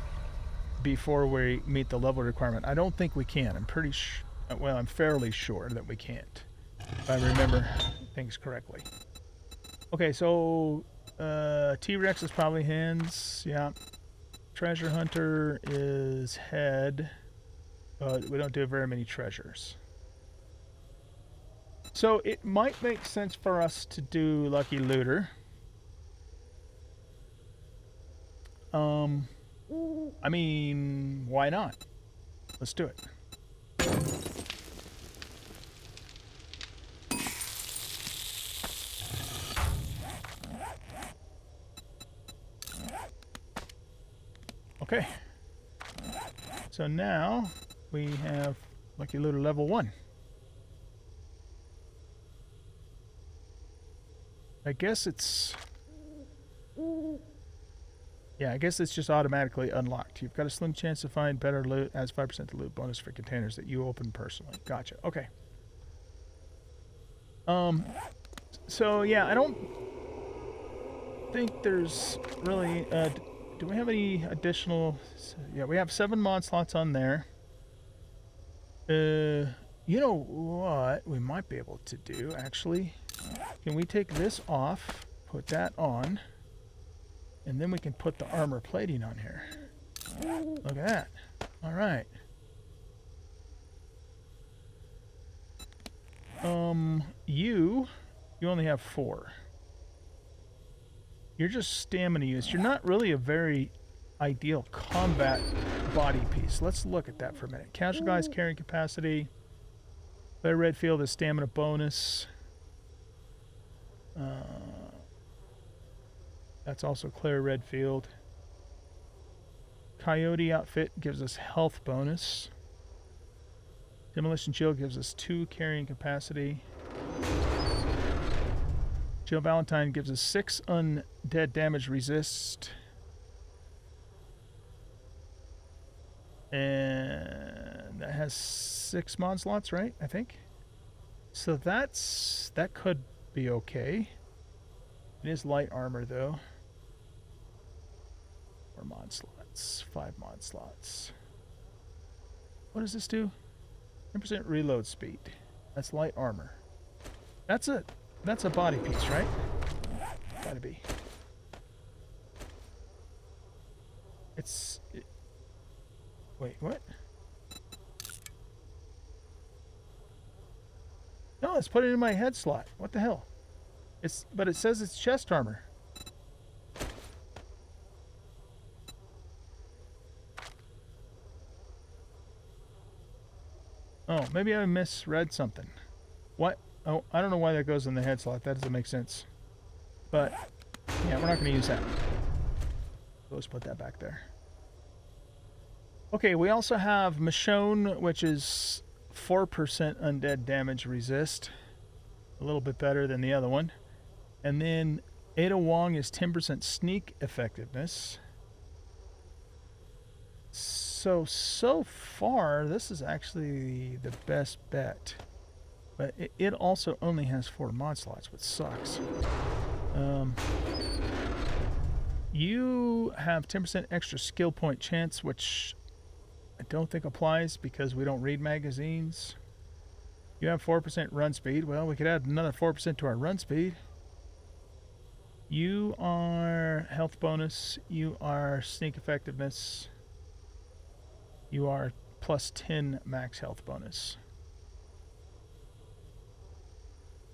before we meet the level requirement. I don't think we can. I'm pretty well, I'm fairly sure that we can't, if I remember things correctly. Okay, so T-Rex is probably hands. Yeah. Treasure Hunter is head. We don't do very many treasures. So it might make sense for us to do Lucky Looter. I mean, why not? Let's do it. Okay. So now we have Lucky Looter level 1. I guess it's... Yeah, I guess it's just automatically unlocked. You've got a slim chance to find better loot, as 5% to loot bonus for containers that you open personally. Gotcha. Okay. So yeah, I don't think there's really, do we have any additional, yeah, we have 7 mod slots on there. You know what we might be able to do, actually? Can we take this off, put that on, and then we can put the armor plating on here. Look at that. All right. You only have 4. You're just stamina use. You're not really a very ideal combat body piece. Let's look at that for a minute. Casual guys carrying capacity. Clear red field is stamina bonus. That's also clear red field. Coyote outfit gives us health bonus. Demolition Jill gives us 2 carrying capacity. Jill Valentine gives us 6 undead damage resist. And that has 6 mod slots, right? I think. So that could be okay. It is light armor though. 4 mod slots, 5 mod slots. What does this do? 10% reload speed. That's light armor. That's a body piece, right? Gotta be. Wait, what? No, let's put it in my head slot. What the hell? But it says it's chest armor. Oh, maybe I misread something. What? Oh, I don't know why that goes in the head slot. That doesn't make sense. But, yeah, we're not going to use that. So let's put that back there. Okay, we also have Michonne, which is 4% undead damage resist. A little bit better than the other one. And then Ada Wong is 10% sneak effectiveness. So far, this is actually the best bet. But it also only has 4 mod slots, which sucks. You have 10% extra skill point chance, which I don't think applies because we don't read magazines. You have 4% run speed. Well, we could add another 4% to our run speed. You are health bonus. You are sneak effectiveness. You are plus 10 max health bonus.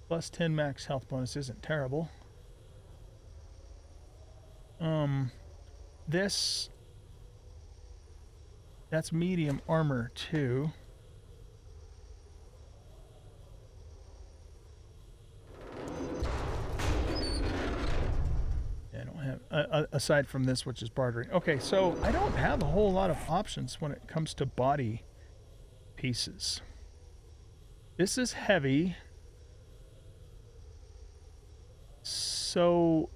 Plus 10 max health bonus isn't terrible. That's medium armor too. I don't have, aside from this, which is bartering. Okay, so I don't have a whole lot of options when it comes to body pieces. This is heavy. So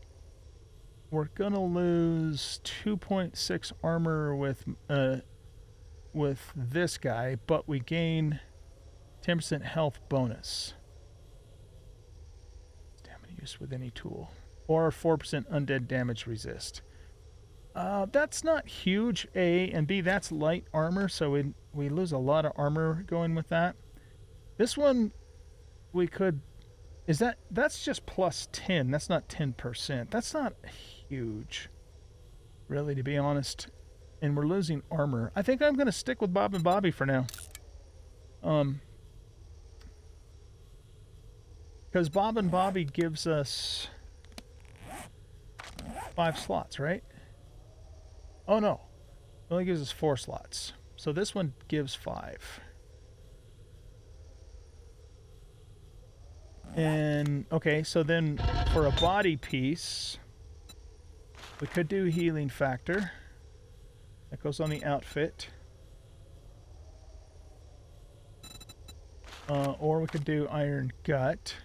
we're gonna lose 2.6 armor with this guy, but we gain 10% health bonus. Stamina use with any tool. Or 4% undead damage resist. That's not huge, A, and B, that's light armor, so we lose a lot of armor going with that. This one, we could... That's just plus 10. That's not 10%. That's not huge, really, to be honest. And we're losing armor. I think I'm going to stick with Bob and Bobby for now. Because Bob and Bobby gives us 5 slots, right? Oh, no. It only gives us 4 slots. So this one gives 5. And, okay, so then for a body piece, we could do healing factor. That goes on the outfit. Or we could do Iron Gut.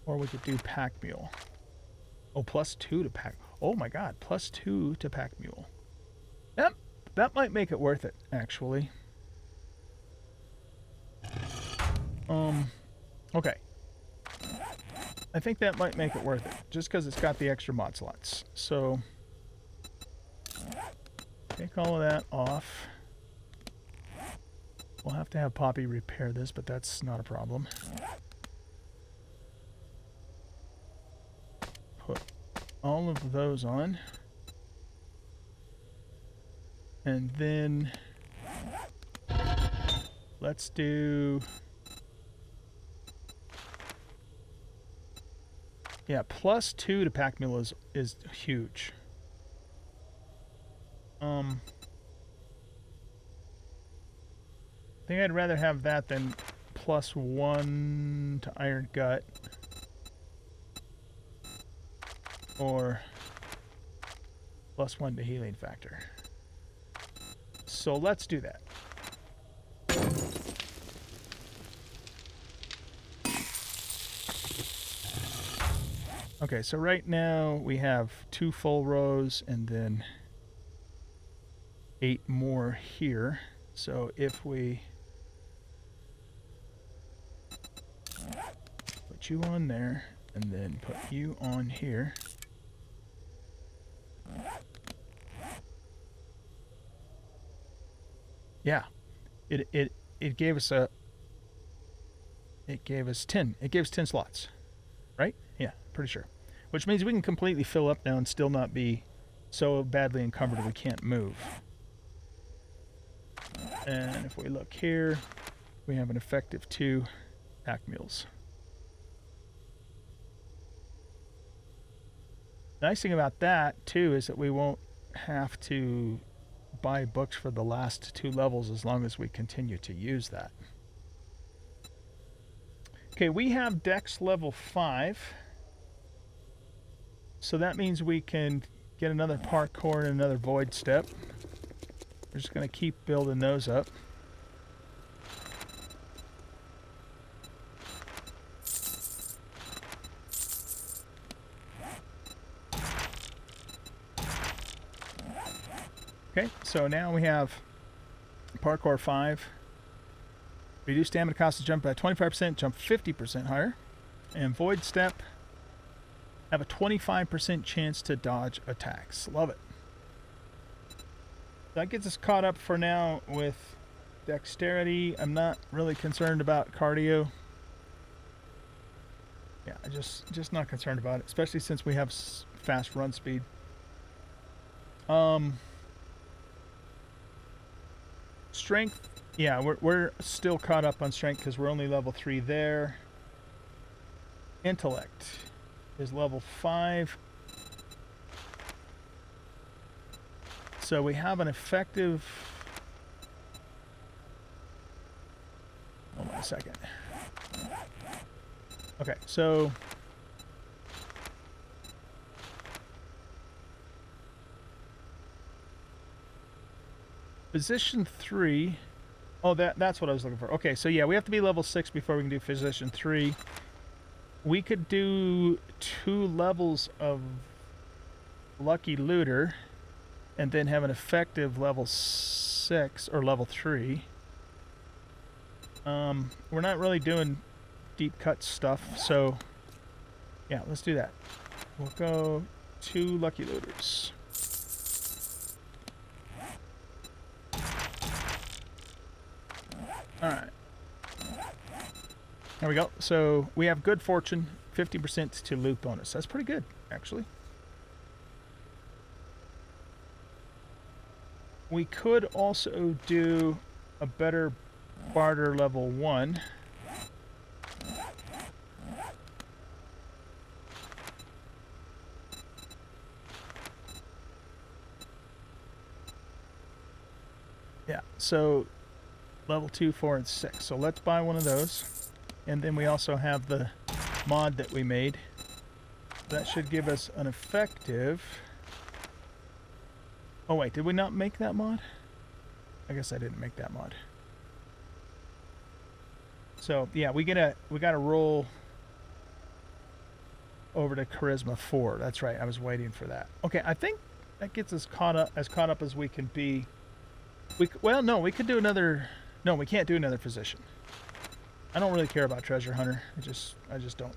Or we could do Pack Mule. Oh, +2 to Pack. Oh my god, +2 to Pack Mule. Yep, that might make it worth it, actually. Okay. I think that might make it worth it, just because it's got the extra mod slots. So, take all of that off. We'll have to have Poppy repair this, but that's not a problem. Put all of those on. And then let's do... Yeah, +2 to Pack Mule is huge. I think I'd rather have that than +1 to Iron Gut. Or +1 to Healing Factor. So let's do that. Okay, so right now we have 2 full rows and then 8 more here. So if we put you on there and then put you on here. Yeah, it gave us 10. It gave us 10 slots, right? Yeah, pretty sure. Which means we can completely fill up now and still not be so badly encumbered we can't move. And if we look here, we have an effective 2 Pack Mules. Nice thing about that too is that we won't have to buy books for the last 2 levels as long as we continue to use that. Okay, we have Dex level 5. So that means we can get another parkour and another void step. We're just going to keep building those up. Okay, so now we have parkour 5. Reduce stamina cost to jump by 25%, jump 50% higher. And void step, have a 25% chance to dodge attacks. Love it. That gets us caught up for now with dexterity. I'm not really concerned about cardio. Yeah, just not concerned about it, especially since we have fast run speed. Strength, yeah, we're still caught up on strength because we're only level 3 there. Intellect is level 5. So we have an effective... Hold on a second. Okay, so... Physician 3... Oh, that's what I was looking for. Okay, so yeah, we have to be level 6 before we can do Physician 3. We could do 2 levels of Lucky Looter and then have an effective level 6 or level 3. We're not really doing deep cut stuff, so yeah, let's do that. We'll go 2 Lucky Looters. Alright. There we go. So we have good fortune, 50% to loot bonus. That's pretty good, actually. We could also do a better barter level 1. Yeah, so level 2, 4, and 6. So let's buy one of those. And then we also have the mod that we made. That should give us an effective Oh wait, did we not make that mod? I guess I didn't make that mod. So yeah, we gotta roll over to Charisma 4. That's right. I was waiting for that. Okay, I think that gets us caught up as we can be. Well, no, we could do another. No, we can't do another physician. I don't really care about treasure hunter. I just don't.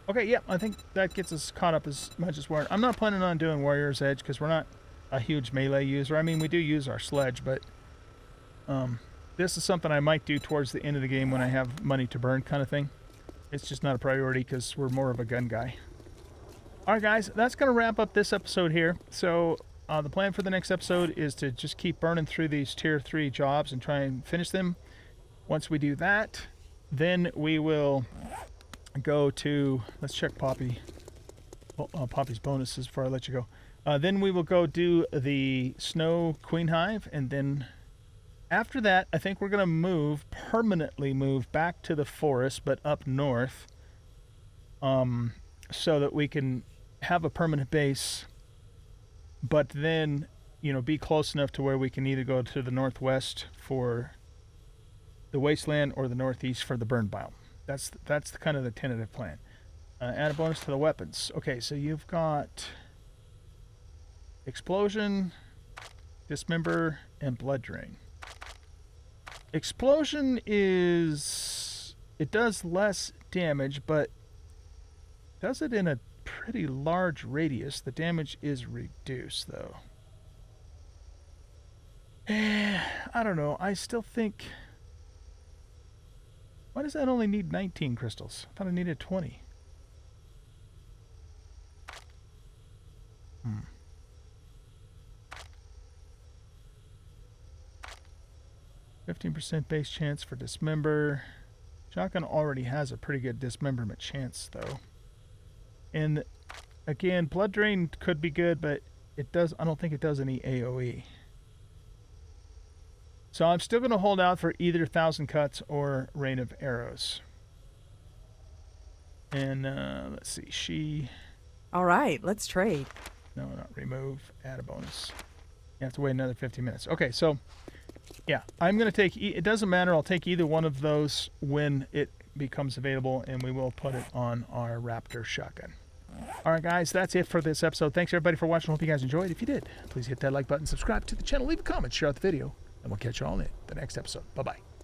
Okay, yeah, I think that gets us caught up as much as we're. I'm not planning on doing Warrior's Edge because we're not a huge melee user. I mean, we do use our sledge, but this is something I might do towards the end of the game when I have money to burn, kind of thing. It's just not a priority because we're more of a gun guy. All right, guys, that's going to wrap up this episode here. So the plan for the next episode is to just keep burning through these tier 3 jobs and try and finish them. Once we do that, then we will go to, let's check Poppy's bonuses before I let you go. Then we will go do the Snow Queen Hive, and then after that, I think we're going to permanently move back to the forest, but up north, so that we can have a permanent base, but then, you know, be close enough to where we can either go to the northwest for the wasteland or the northeast for the burn biome. That's kind of the tentative plan. Add a bonus to the weapons. Okay, so you've got Explosion, Dismember, and Blood Drain. Explosion it does less damage, but does it in a pretty large radius. The damage is reduced, though. I don't know. I still think... Why does that only need 19 crystals? I thought I needed 20. 15% base chance for dismember. Shotgun already has a pretty good dismemberment chance, though. And again, blood drain could be good, but it does. I don't think it does any AOE. So I'm still going to hold out for either 1,000 cuts or rain of arrows. And let's see, All right, let's trade. No, not remove. Add a bonus. You have to wait another 15 minutes. Okay, so yeah, I'm going to take. It doesn't matter. I'll take either one of those when it becomes available, and we will put it on our Raptor shotgun. All right, guys, that's it for this episode. Thanks everybody for watching. Hope you guys enjoyed. If you did, please hit that like button, subscribe to the channel, leave a comment, share out the video. And we'll catch you all in the next episode. Bye-bye.